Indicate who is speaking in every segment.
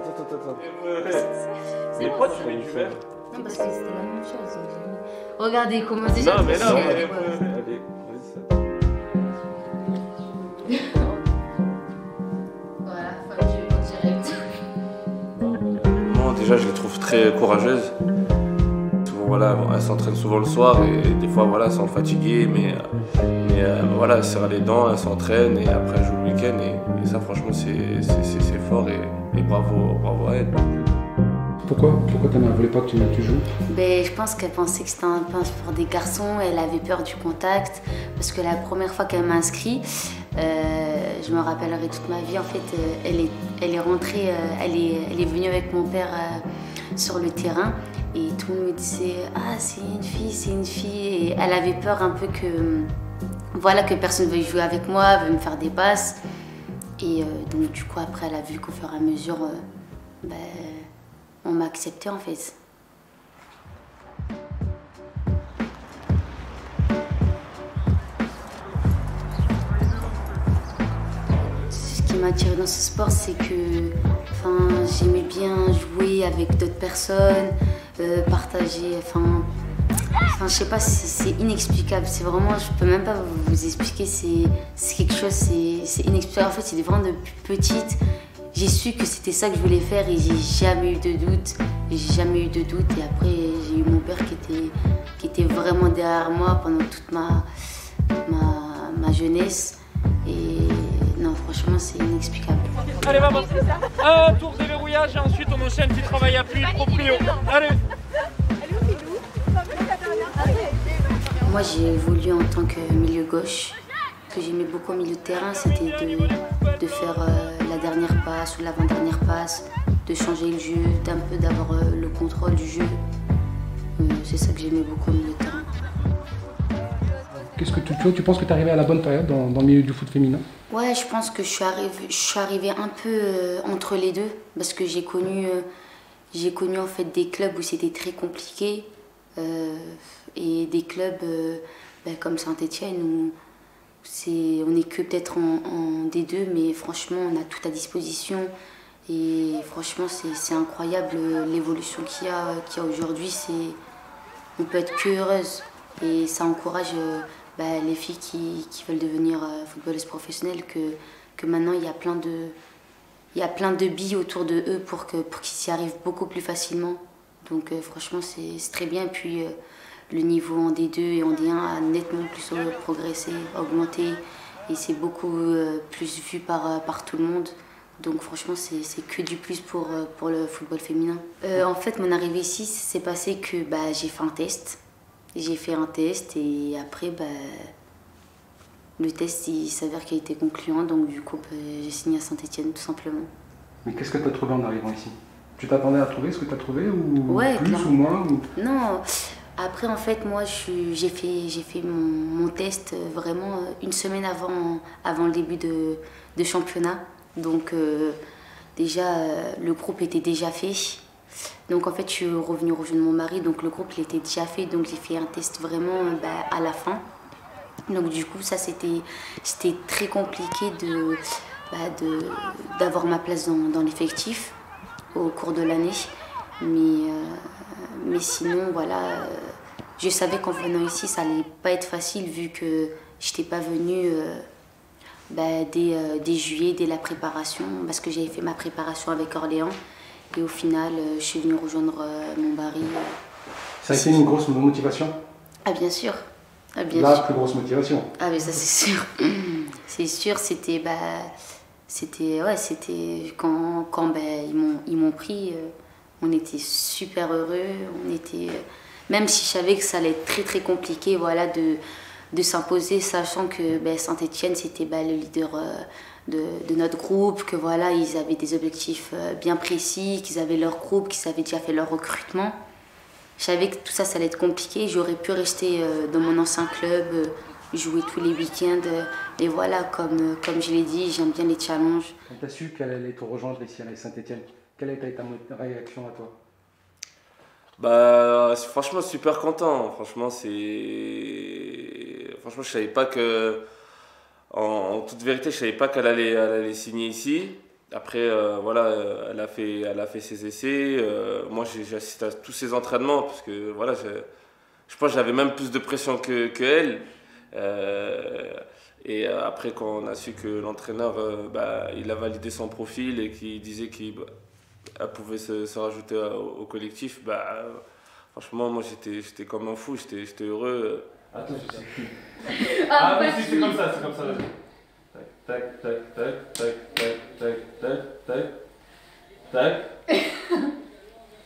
Speaker 1: Attends. Mais pourquoi tu mets du fer?
Speaker 2: Non, parce que c'était la même chose. Donc j'ai mis... Regardez comment déjà.
Speaker 1: Non, mais non,
Speaker 2: allez,
Speaker 1: allez, vas-y,
Speaker 2: voilà, enfin, je vais en direct.
Speaker 1: Moi, déjà, je les trouve très courageuses. Souvent, voilà, bon, elles s'entraînent souvent le soir et des fois, voilà, elles sont fatiguées, mais voilà, elles serrent les dents, elles s'entraînent et après, elles jouent le week-end. Et ça, franchement, c'est fort et bravo à elles.
Speaker 3: Pourquoi ta mère ne voulait pas que tu joues?
Speaker 2: Ben, je pense qu'elle pensait que c'était un peu un sport des garçons. Elle avait peur du contact. Parce que la première fois qu'elle m'a inscrit, je me rappellerai toute ma vie. En fait, elle est rentrée, elle est venue avec mon père sur le terrain. Et tout le monde me disait « Ah, c'est une fille, c'est une fille ». Et elle avait peur un peu que personne ne veuille jouer avec moi, veuille me faire des passes. Et donc, du coup, après, elle a vu qu'au fur et à mesure, on m'a accepté en fait. Ce qui m'a attiré dans ce sport, c'est que j'aimais bien jouer avec d'autres personnes, partager. Je sais pas, c'est inexplicable. C'est vraiment, je peux même pas vous expliquer. C'est quelque chose, c'est inexplicable. En fait, c'est vraiment depuis petite. J'ai su que c'était ça que je voulais faire et j'ai jamais eu de doute. J'ai jamais eu de doute. Et après, j'ai eu mon père qui était vraiment derrière moi pendant toute ma jeunesse. Et non, franchement, c'est inexplicable.
Speaker 4: Allez, maman. Un tour déverrouillage et ensuite on enchaîne petit travail à plus proprio. Allez.
Speaker 2: Moi, j'ai évolué en tant que milieu gauche. Ce que j'aimais beaucoup au milieu de terrain, c'était de faire la dernière passe ou l'avant-dernière passe, de changer le jeu, d'un peu d'avoir le contrôle du jeu. C'est ça que j'aimais beaucoup au milieu de terrain.
Speaker 3: Qu'est-ce que tu penses que tu es arrivé à la bonne période dans le milieu du foot féminin?
Speaker 2: Ouais, je pense que je suis arrivée un peu entre les deux, parce que j'ai connu en fait des clubs où c'était très compliqué et des clubs comme Saint-Étienne où on n'est que peut-être en D2, mais franchement on a tout à disposition et franchement c'est incroyable l'évolution qu'il y a aujourd'hui. On peut être que heureuse et ça encourage les filles qui veulent devenir footballeuses professionnelles que maintenant il y a plein de billes autour de eux pour qu'ils s'y arrivent beaucoup plus facilement. Donc franchement c'est très bien. Et puis le niveau en D2 et en D1 a nettement plus progressé, augmenté et c'est beaucoup plus vu par tout le monde. Donc franchement c'est que du plus pour le football féminin. En fait mon arrivée ici s'est passé que j'ai fait un test. J'ai fait un test et après le test il s'avère qu'il a été concluant, donc du coup j'ai signé à Saint-Étienne tout simplement. Mais
Speaker 3: qu'est-ce que tu as trouvé en arrivant ici? Tu t'attendais à trouver ce que tu as trouvé ou
Speaker 2: ouais,
Speaker 3: plus
Speaker 2: clairement.
Speaker 3: Ou moins
Speaker 2: Non, après en fait moi j'ai fait mon test vraiment une semaine avant le début de championnat. Donc déjà le groupe était déjà fait. Donc en fait je suis revenue rejoindre mon mari, donc le groupe il était déjà fait, donc j'ai fait un test vraiment à la fin. Donc du coup ça c'était très compliqué d'avoir ma place dans l'effectif au cours de l'année. Mais sinon voilà, je savais qu'en venant ici ça allait pas être facile vu que j'étais pas venue dès juillet, dès la préparation, parce que j'avais fait ma préparation avec Orléans. Et au final, je suis venue rejoindre mon mari.
Speaker 3: Ça a été une grosse motivation?
Speaker 2: Ah bien sûr. Ah, bien
Speaker 3: La
Speaker 2: sûr.
Speaker 3: plus grosse motivation?
Speaker 2: Ah mais ça c'est sûr. C'est sûr, c'était quand ils m'ont pris, on était super heureux. Même si je savais que ça allait être très très compliqué voilà, de s'imposer, sachant que Saint-Étienne c'était le leader de notre groupe, que voilà, ils avaient des objectifs bien précis, qu'ils avaient leur groupe, qu'ils avaient déjà fait leur recrutement. Je savais que tout ça, ça allait être compliqué. J'aurais pu rester dans mon ancien club, jouer tous les week-ends. Et voilà, comme je l'ai dit, j'aime bien les challenges.
Speaker 3: Quand tu as su qu'elle allait te rejoindre ici à Saint-Étienne, quelle a été ta réaction à toi?
Speaker 1: Franchement, super content. Franchement, je savais pas que... En toute vérité, je savais pas qu'elle allait signer ici. Après, voilà, elle a fait ses essais. Moi, j'ai assisté à tous ses entraînements parce que voilà, je pense que j'avais même plus de pression que elle. Après, quand on a su que l'entraîneur, il a validé son profil et qu'il disait qu'elle pouvait se rajouter au collectif, franchement, moi j'étais comme un fou, j'étais heureux. Attends, je sais plus. Ah, mais si, c'est comme ça, vas-y. Tac, tac, tac, tac, tac, tac, tac, tac, tac.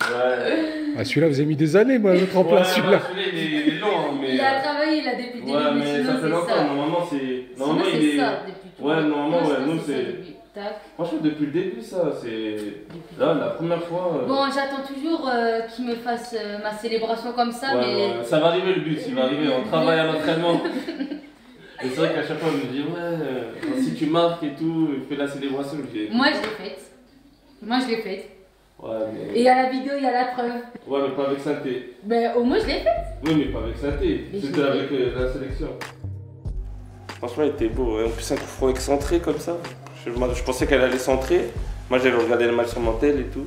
Speaker 1: Ouais.
Speaker 3: Ah, celui-là, vous avez mis des années, moi, à mettre en place, celui-là.
Speaker 1: Celui-là, il est long, mais...
Speaker 5: Il a travaillé, là, depuis le début,
Speaker 1: ouais, mais
Speaker 5: sinon,
Speaker 1: ça fait longtemps, normalement, c'est... Normalement,
Speaker 5: sinon,
Speaker 1: il est...
Speaker 5: ça, depuis tout
Speaker 1: ouais, normalement, ouais, nous,
Speaker 5: ça,
Speaker 1: c'est...
Speaker 5: Tac.
Speaker 1: Franchement, depuis le début, ça, c'est... Là, la première fois...
Speaker 5: Bon, j'attends toujours qu'il me fasse ma célébration comme ça,
Speaker 1: ouais,
Speaker 5: mais...
Speaker 1: Ouais, ça va arriver, le but, il va arriver, on travaille à l'entraînement. Et c'est vrai qu'à chaque fois, on me dit, ouais, si tu marques et tout, fais la célébration.
Speaker 5: Moi, je l'ai faite.
Speaker 1: Ouais, mais...
Speaker 5: Et il y a la vidéo, il y a la preuve.
Speaker 1: Ouais, mais pas avec Sainté.
Speaker 5: Ben, au moins, je l'ai faite.
Speaker 1: Oui, mais pas avec Sainté. C'était avec la sélection. Franchement, il était beau. En plus, un coup franc excentré comme ça. Je pensais qu'elle allait centrer. Moi, j'avais regardé le match sur mon tel et tout.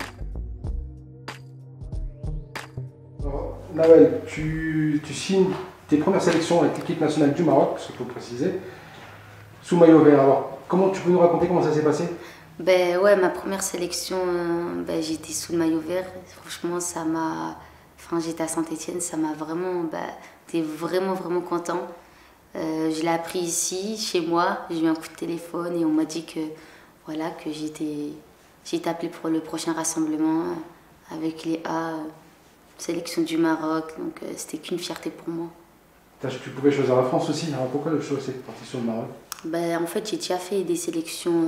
Speaker 3: Alors, Nawel, tu signes tes premières sélections avec l'équipe nationale du Maroc, ce qu'il faut préciser, sous maillot vert. Alors, tu peux nous raconter comment ça s'est passé?
Speaker 2: Ouais, ma première sélection, j'étais sous le maillot vert. Franchement, j'étais à Saint-Étienne, ça m'a vraiment... j'étais vraiment, vraiment content. Je l'ai appris ici, chez moi. J'ai eu un coup de téléphone et on m'a dit que j'ai été appelée pour le prochain rassemblement avec les A, sélection du Maroc. Donc c'était qu'une fierté pour moi.
Speaker 3: Tu pouvais choisir la France aussi. Alors pourquoi le choix c'est parti sur le Maroc?
Speaker 2: En fait, j'ai déjà fait des sélections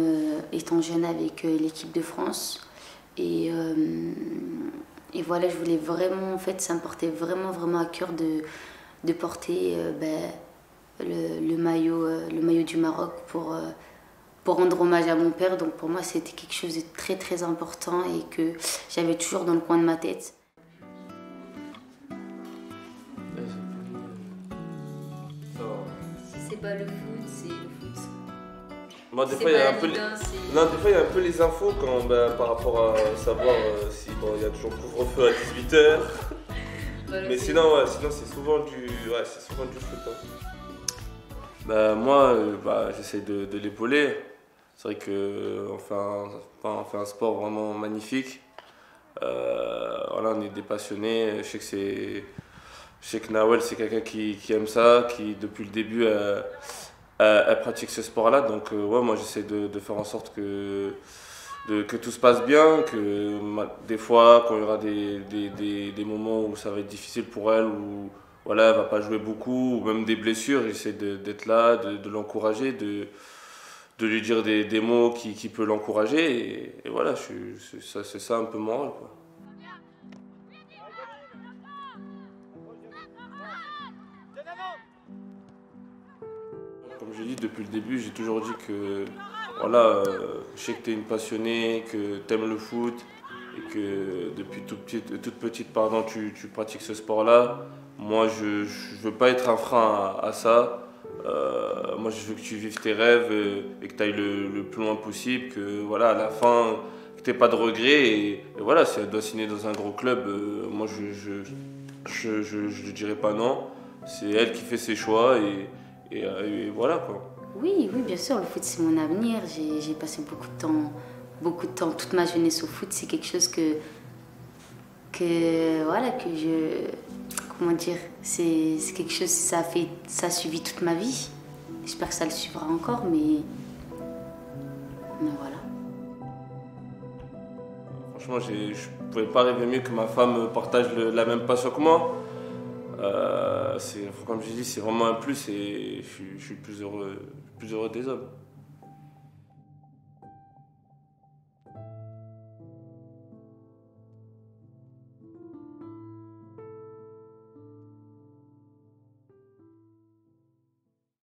Speaker 2: étant jeune avec l'équipe de France. Et voilà, je voulais vraiment, en fait, ça me portait vraiment, vraiment à cœur de porter le maillot du Maroc pour rendre hommage à mon père. Donc pour moi, c'était quelque chose de très, très important et que j'avais toujours dans le coin de ma tête. Si c'est pas le foot, c'est le foot.
Speaker 1: Moi, des fois, il y a un peu les infos par rapport à savoir si il y a toujours couvre-feu à 18h.
Speaker 2: Voilà,
Speaker 1: mais sinon c'est souvent du foot. Hein. Moi, j'essaie de l'épauler. C'est vrai qu'on fait un sport vraiment magnifique. Voilà, on est des passionnés. Je sais que Nawel, c'est quelqu'un qui aime ça, qui depuis le début elle pratique ce sport-là. Donc moi j'essaie de faire en sorte que tout se passe bien, que des fois quand il y aura des moments où ça va être difficile pour elle, où voilà, elle va pas jouer beaucoup, ou même des blessures, j'essaie d'être là, de l'encourager, de lui dire des mots qui peuvent l'encourager. Et voilà, c'est ça un peu mon rôle, quoi. Comme je dis depuis le début, j'ai toujours dit que voilà, je sais que tu es une passionnée, que tu aimes le foot et que depuis toute petite tu pratiques ce sport-là. Moi, je ne veux pas être un frein à ça. Moi, je veux que tu vives tes rêves et que tu ailles le plus loin possible, que voilà, à la fin, que tu n'aies pas de regrets. Et voilà, si elle doit signer dans un gros club, moi, je ne dirais pas non. C'est elle qui fait ses choix et voilà, quoi.
Speaker 2: Oui, bien sûr, le foot c'est mon avenir. J'ai passé beaucoup de temps, toute ma jeunesse au foot. C'est quelque chose comment dire, c'est quelque chose, ça a suivi toute ma vie. J'espère que ça le suivra encore, mais voilà.
Speaker 1: Franchement, je ne pouvais pas rêver mieux que ma femme partage la même passion que moi. Comme je dis, c'est vraiment un plus et je suis le plus heureux des hommes.